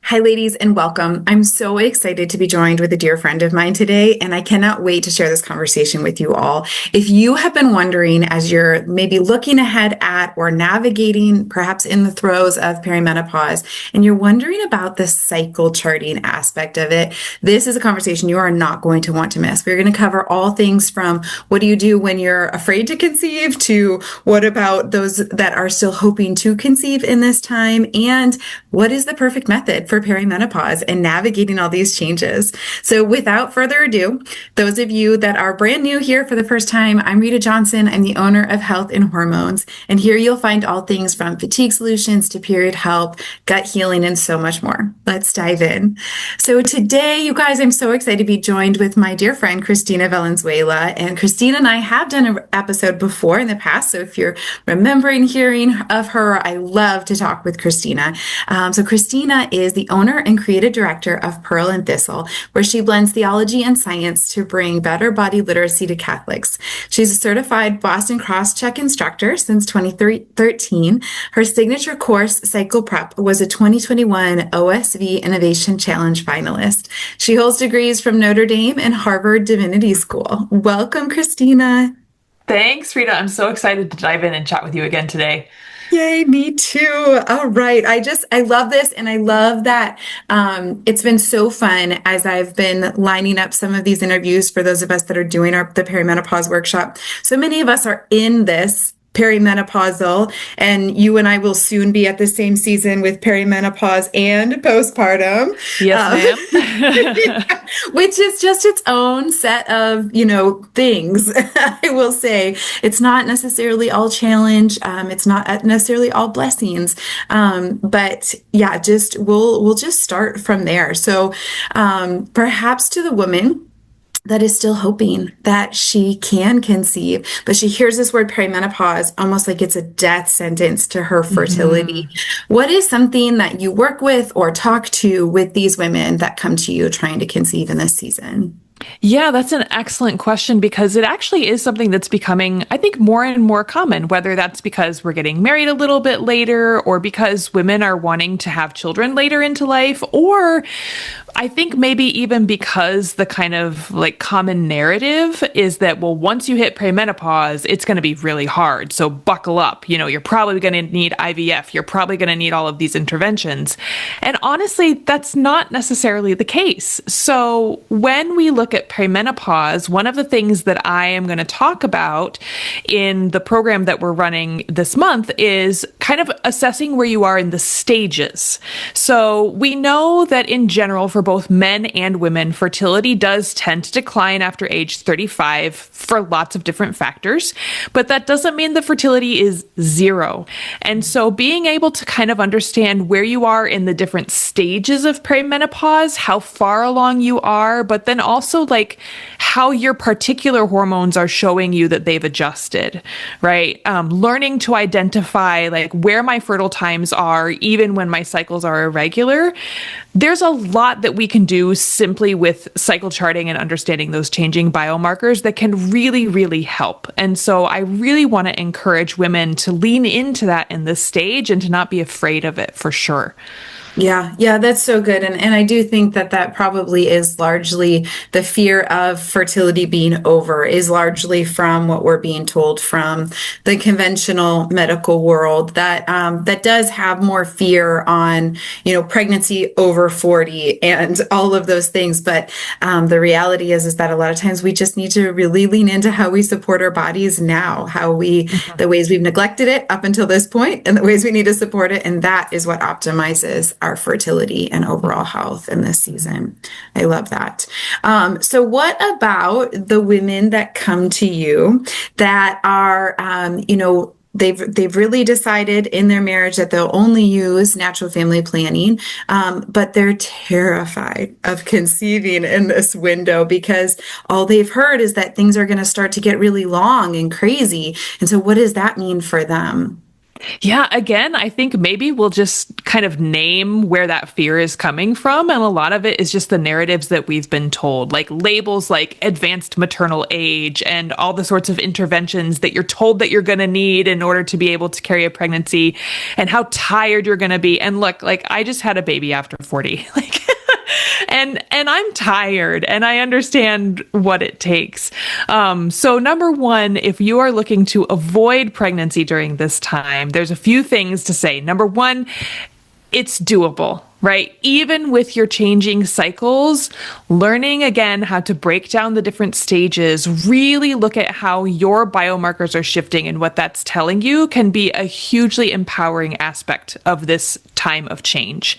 Hi, ladies, and welcome. I'm so excited to be joined with a dear friend of mine today, and I cannot wait to share this conversation with you all. If you have been wondering, as you're maybe looking ahead at or navigating, perhaps in the throes of perimenopause, and you're wondering about the cycle charting aspect of it, this is a conversation you are not going to want to miss. We're going to cover all things from what do you do when you're afraid to conceive to what about those that are still hoping to conceive in this time, and what is the perfect method for perimenopause and navigating all these changes. So without further ado, those of you that are brand new here for the first time, I'm Rita Johnson. I'm the owner of Health and Hormones. And here you'll find all things from fatigue solutions to period help, gut healing, and so much more. Let's dive in. So today, you guys, I'm so excited to be joined with my dear friend, Christina Valenzuela. And Christina and I have done an episode before in the past. So if you're remembering hearing of her, I love to talk with Christina. So Christina is the owner and creative director of Pearl and Thistle, where she blends theology and science to bring better body literacy to Catholics. She's a certified Boston Crosscheck instructor since 2013. Her signature course, Cycle Prep, was a 2021 OSV Innovation Challenge finalist. She holds degrees from Notre Dame and Harvard Divinity School. Welcome, Christina. Thanks, Rita. I'm so excited to dive in and chat with you again today. Yay, me too. All right. I love this. And I love that it's been so fun as I've been lining up some of these interviews for those of us that are doing the Perimenopause Workshop. So many of us are in this perimenopausal, and you and I will soon be at the same season with perimenopause and postpartum. Yes, ma'am. Which is just its own set of, things. I will say it's not necessarily all challenge. It's not necessarily all blessings. But yeah, we'll just start from there. So perhaps to the woman that is still hoping that she can conceive, but she hears this word perimenopause almost like it's a death sentence to her fertility. What is something that you work with or talk to with these women that come to you trying to conceive in this season? Yeah, that's an excellent question because it actually is something that's becoming, I think, more and more common, whether that's because we're getting married a little bit later or because women are wanting to have children later into life, or I think maybe even because the kind of like common narrative is that, well, once you hit perimenopause, it's going to be really hard. So buckle up. You're probably going to need IVF. You're probably going to need all of these interventions. And honestly, that's not necessarily the case. So when we look at perimenopause, one of the things that I am going to talk about in the program that we're running this month is kind of assessing where you are in the stages. So we know that in general, for both men and women, fertility does tend to decline after age 35 for lots of different factors, but that doesn't mean the fertility is zero. And so being able to kind of understand where you are in the different stages of perimenopause, how far along you are, but then also like how your particular hormones are showing you that they've adjusted, right? Learning to identify like where my fertile times are, even when my cycles are irregular. There's a lot that we can do simply with cycle charting and understanding those changing biomarkers that can really, really help. And so I really want to encourage women to lean into that in this stage and to not be afraid of it for sure. Yeah, that's so good. And I do think that probably is largely the fear of fertility being over is largely from what we're being told from the conventional medical world that does have more fear on, pregnancy over 40 and all of those things. But the reality is that a lot of times we just need to really lean into how we support our bodies now, the ways we've neglected it up until this point and the ways we need to support it. And that is what optimizes our fertility and overall health in this season. I love that. So what about the women that come to you that are, they've really decided in their marriage that they'll only use natural family planning, but they're terrified of conceiving in this window because all they've heard is that things are going to start to get really long and crazy. And so what does that mean for them? Yeah, again, I think maybe we'll just kind of name where that fear is coming from. And a lot of it is just the narratives that we've been told, like labels like advanced maternal age and all the sorts of interventions that you're told that you're going to need in order to be able to carry a pregnancy, and how tired you're going to be. And look, like I just had a baby after 40. Like, and I'm tired and I understand what it takes. So number one, if you are looking to avoid pregnancy during this time, there's a few things to say. Number one, it's doable, right? Even with your changing cycles, learning again how to break down the different stages, really look at how your biomarkers are shifting and what that's telling you can be a hugely empowering aspect of this time of change.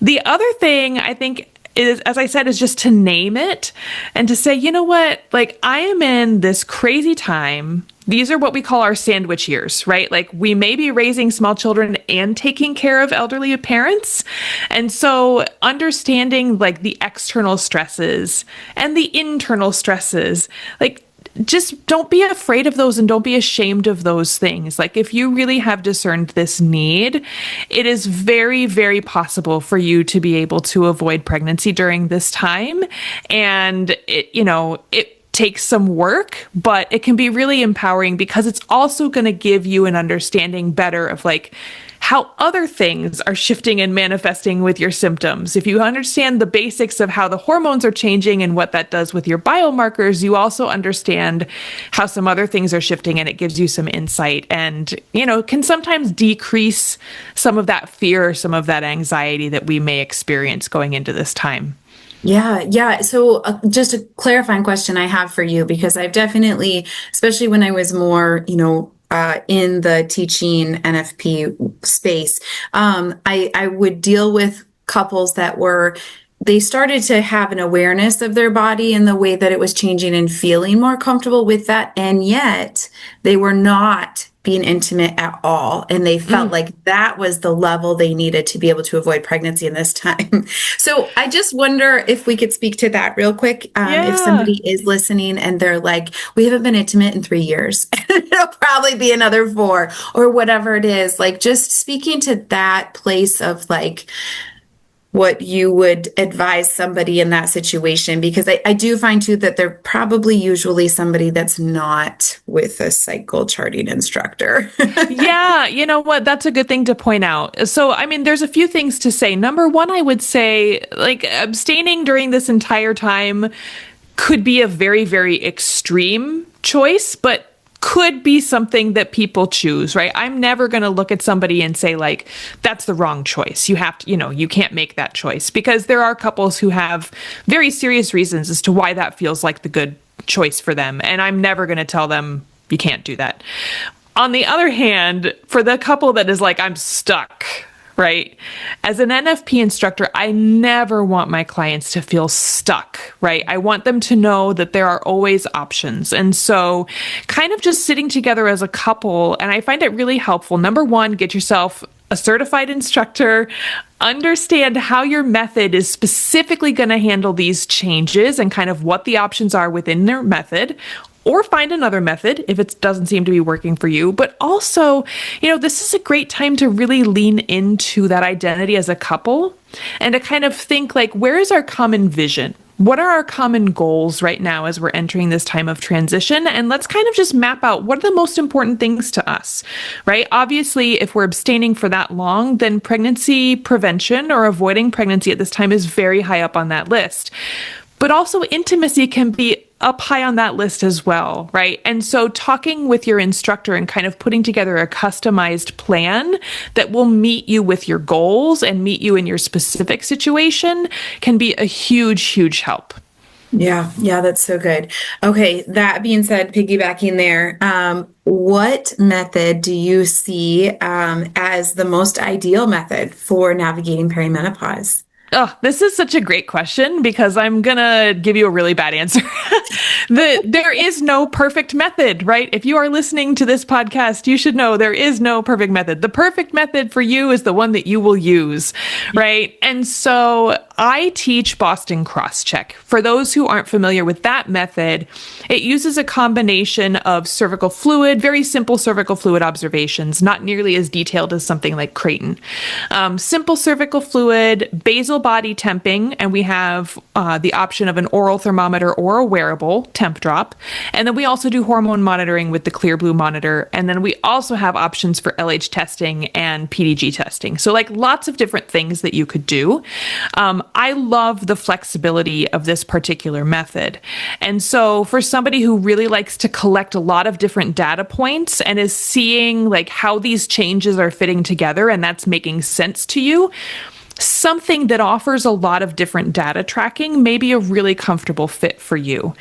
The other thing I think is, as I said, is just to name it and to say, you know what, like I am in this crazy time. These are what we call our sandwich years, right? Like we may be raising small children and taking care of elderly parents. And so understanding like the external stresses and the internal stresses, like just don't be afraid of those and don't be ashamed of those things. Like if you really have discerned this need, it is very, very possible for you to be able to avoid pregnancy during this time. And it takes some work, but it can be really empowering because it's also going to give you an understanding better of like how other things are shifting and manifesting with your symptoms. If you understand the basics of how the hormones are changing and what that does with your biomarkers, you also understand how some other things are shifting, and it gives you some insight and, can sometimes decrease some of that fear, some of that anxiety that we may experience going into this time. Yeah, yeah. So just a clarifying question I have for you, because I've definitely, especially when I was more, in the teaching NFP space, I would deal with couples that they started to have an awareness of their body and the way that it was changing and feeling more comfortable with that. And yet they were not being intimate at all. And they felt like that was the level they needed to be able to avoid pregnancy in this time. So I just wonder if we could speak to that real quick. If somebody is listening and they're like, we haven't been intimate in 3 years, it'll probably be another 4 or whatever it is, like just speaking to that place of like, what you would advise somebody in that situation, because I do find too that they're probably usually somebody that's not with a cycle charting instructor. Yeah, you know what? That's a good thing to point out. So, I mean, there's a few things to say. Number one, I would say like abstaining during this entire time could be a very, very extreme choice, but could be something that people choose, right? I'm never going to look at somebody and say like, that's the wrong choice. You have to, you can't make that choice, because there are couples who have very serious reasons as to why that feels like the good choice for them. And I'm never going to tell them you can't do that. On the other hand, for the couple that is like, I'm stuck, right? As an NFP instructor, I never want my clients to feel stuck, right? I want them to know that there are always options. And so kind of just sitting together as a couple, and I find it really helpful. Number one, get yourself a certified instructor, understand how your method is specifically going to handle these changes and kind of what the options are within their method. Or find another method if it doesn't seem to be working for you. But also, this is a great time to really lean into that identity as a couple and to kind of think like, where is our common vision? What are our common goals right now as we're entering this time of transition? And let's kind of just map out what are the most important things to us, right? Obviously, if we're abstaining for that long, then pregnancy prevention or avoiding pregnancy at this time is very high up on that list. But also intimacy can be up high on that list as well, right? And so talking with your instructor and kind of putting together a customized plan that will meet you with your goals and meet you in your specific situation can be a huge, huge help. Yeah, that's so good. Okay, that being said, piggybacking there, what method do you see as the most ideal method for navigating perimenopause? Oh, this is such a great question because I'm going to give you a really bad answer. There is no perfect method, right? If you are listening to this podcast, you should know there is no perfect method. The perfect method for you is the one that you will use, right? And so I teach Boston Crosscheck. For those who aren't familiar with that method, it uses a combination of cervical fluid, very simple cervical fluid observations, not nearly as detailed as something like Creighton. Simple cervical fluid, basal body temping, and we have the option of an oral thermometer or a wearable temp drop. And then we also do hormone monitoring with the Clear Blue monitor. And then we also have options for LH testing and PDG testing. So like lots of different things that you could do. I love the flexibility of this particular method. And so for somebody who really likes to collect a lot of different data points and is seeing like how these changes are fitting together and that's making sense to you, something that offers a lot of different data tracking may be a really comfortable fit for you.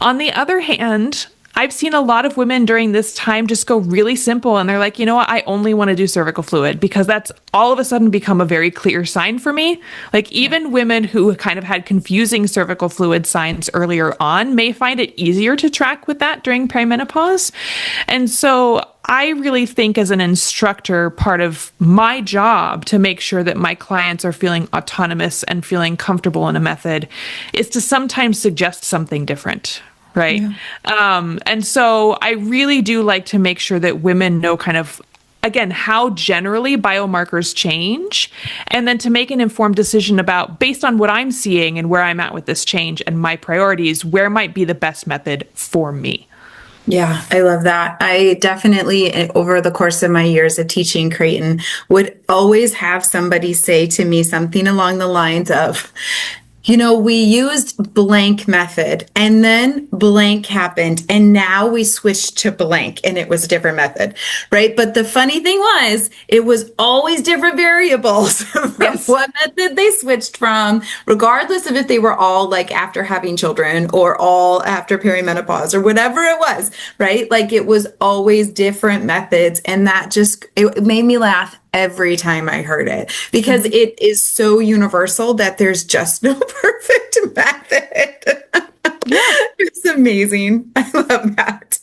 On the other hand, I've seen a lot of women during this time just go really simple and they're like, you know what, I only want to do cervical fluid because that's all of a sudden become a very clear sign for me. Like even women who kind of had confusing cervical fluid signs earlier on may find it easier to track with that during perimenopause. And so I really think as an instructor, part of my job to make sure that my clients are feeling autonomous and feeling comfortable in a method is to sometimes suggest something different. Right. Yeah. And so I really do like to make sure that women know kind of, again, how generally biomarkers change, and then to make an informed decision about, based on what I'm seeing and where I'm at with this change and my priorities, where might be the best method for me. Yeah, I love that. I definitely, over the course of my years of teaching Creighton, would always have somebody say to me something along the lines of, you know, we used blank method and then blank happened and now we switched to blank and it was a different method, right? But the funny thing was, it was always different variables from what method they switched from, regardless of if they were all like after having children or all after perimenopause or whatever it was, right? Like it was always different methods. And that just, it made me laugh every time I heard it because it is so universal that there's just no perfect method. It's amazing. I love that.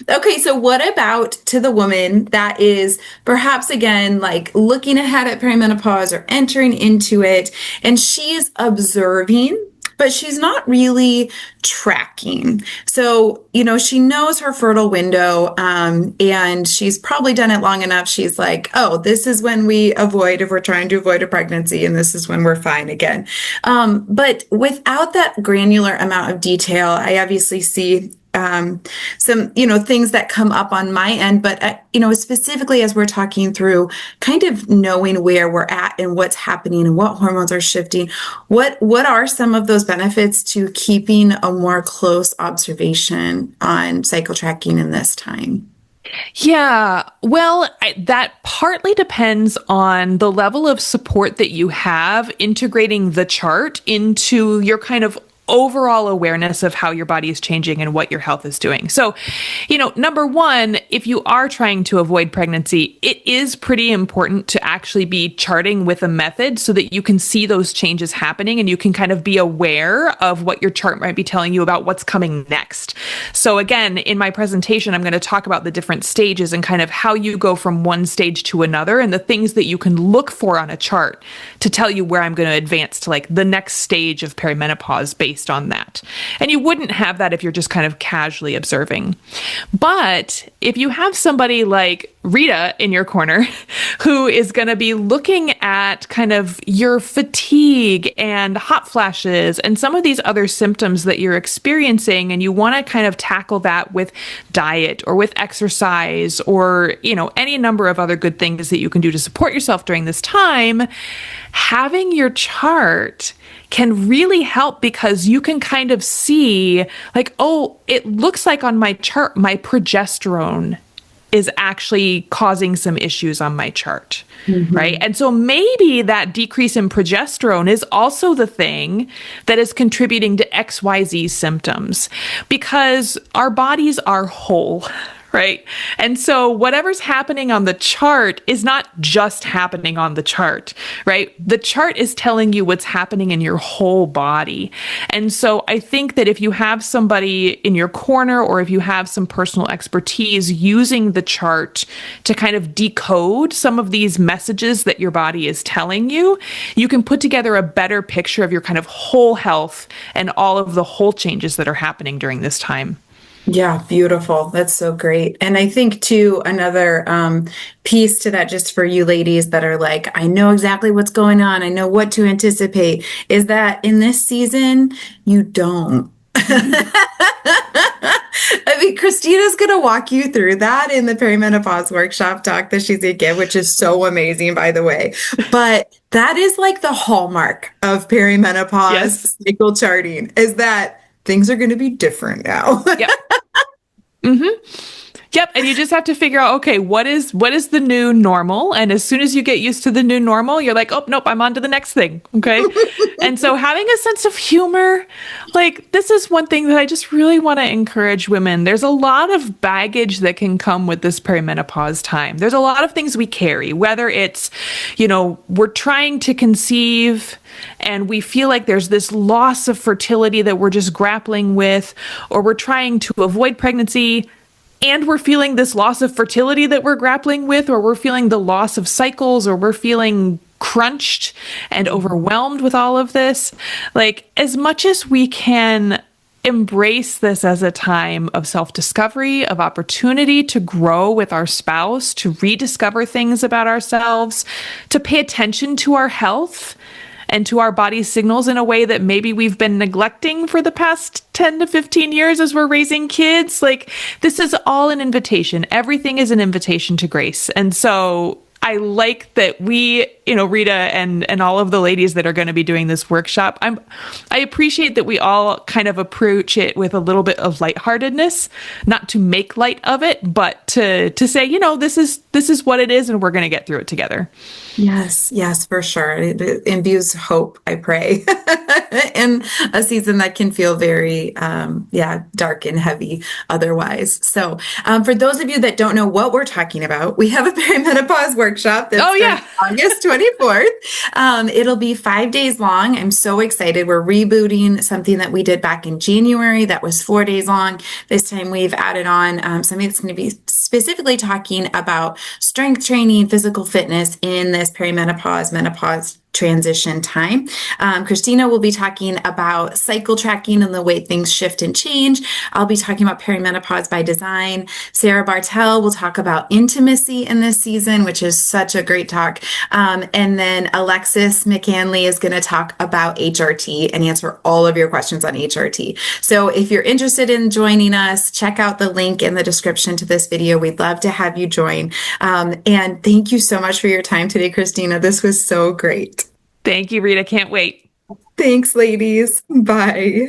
Okay, so what about to the woman that is perhaps again like looking ahead at perimenopause or entering into it and she's observing, but she's not really tracking. So, you know, she knows her fertile window, and she's probably done it long enough. She's like, oh, this is when we avoid if we're trying to avoid a pregnancy, and this is when we're fine again. But without that granular amount of detail, I obviously see some, you know, things that come up on my end, but, you know, specifically as we're talking through kind of knowing where we're at and what's happening and what hormones are shifting, what are some of those benefits to keeping a more close observation on cycle tracking in this time? Yeah, well, that partly depends on the level of support that you have integrating the chart into your kind of overall awareness of how your body is changing and what your health is doing. So, you know, number one, if you are trying to avoid pregnancy, it is pretty important to actually be charting with a method so that you can see those changes happening and you can kind of be aware of what your chart might be telling you about what's coming next. So again, in my presentation, I'm going to talk about the different stages and kind of how you go from one stage to another and the things that you can look for on a chart to tell you where I'm going to advance to like the next stage of perimenopause based on that. And you wouldn't have that if you're just kind of casually observing. But if you have somebody like Rita in your corner who is going to be looking at kind of your fatigue and hot flashes and some of these other symptoms that you're experiencing, and you want to kind of tackle that with diet or with exercise or, you know, any number of other good things that you can do to support yourself during this time, having your chart can really help because you can kind of see like, oh, it looks like on my chart, my progesterone is actually causing some issues on my chart, right? And so maybe that decrease in progesterone is also the thing that is contributing to XYZ symptoms because our bodies are whole, right? And so whatever's happening on the chart is not just happening on the chart, right? The chart is telling you what's happening in your whole body. And so I think that if you have somebody in your corner, or if you have some personal expertise using the chart to kind of decode some of these messages that your body is telling you, you can put together a better picture of your kind of whole health and all of the whole changes that are happening during this time. Yeah, beautiful. That's so great. And I think too, another piece to that, just for you ladies that are like, I know exactly what's going on, I know what to anticipate, is that in this season, you don't. I mean, Christina's going to walk you through that in the Perimenopause Workshop talk that she's going to give, which is so amazing, by the way. But that is like the hallmark of perimenopause cycle charting, is that things are going to be different now. Yep. Yep. And you just have to figure out, okay, what is the new normal? And as soon as you get used to the new normal, you're like, oh, nope, I'm on to the next thing. Okay. And so having a sense of humor, like, this is one thing that I just really want to encourage women. There's a lot of baggage that can come with this perimenopause time. There's a lot of things we carry, whether it's, we're trying to conceive and we feel like there's this loss of fertility that we're just grappling with, or we're trying to avoid pregnancy and we're feeling this loss of fertility that we're grappling with, or we're feeling the loss of cycles, or we're feeling crunched and overwhelmed with all of this. Like, as much as we can embrace this as a time of self-discovery, of opportunity to grow with our spouse, to rediscover things about ourselves, to pay attention to our health and to our body's signals in a way that maybe we've been neglecting for the past 10 to 15 years as we're raising kids. Like, this is all an invitation. Everything is an invitation to grace. And so I like that we, Rita and all of the ladies that are going to be doing this workshop, I appreciate that we all kind of approach it with a little bit of lightheartedness, not to make light of it, but to say, this is what it is, and we're going to get through it together. Yes, for sure. It imbues hope, I pray, in a season that can feel very, dark and heavy otherwise. So for those of you that don't know what we're talking about, we have a perimenopause workshop that's August 24th. It'll be 5 days long. I'm so excited. We're rebooting something that we did back in January that was 4 days long. This time we've added on something that's going to be specifically talking about strength training, physical fitness in this perimenopause, menopause transition time. Christina will be talking about cycle tracking and the way things shift and change. I'll be talking about perimenopause by design. Sarah Bartel will talk about intimacy in this season, which is such a great talk. And then Alexis McCanley is going to talk about HRT and answer all of your questions on HRT. So if you're interested in joining us, check out the link in the description to this video. We'd love to have you join. And thank you so much for your time today, Christina. This was so great. Thank you, Rita. Can't wait. Thanks, ladies. Bye.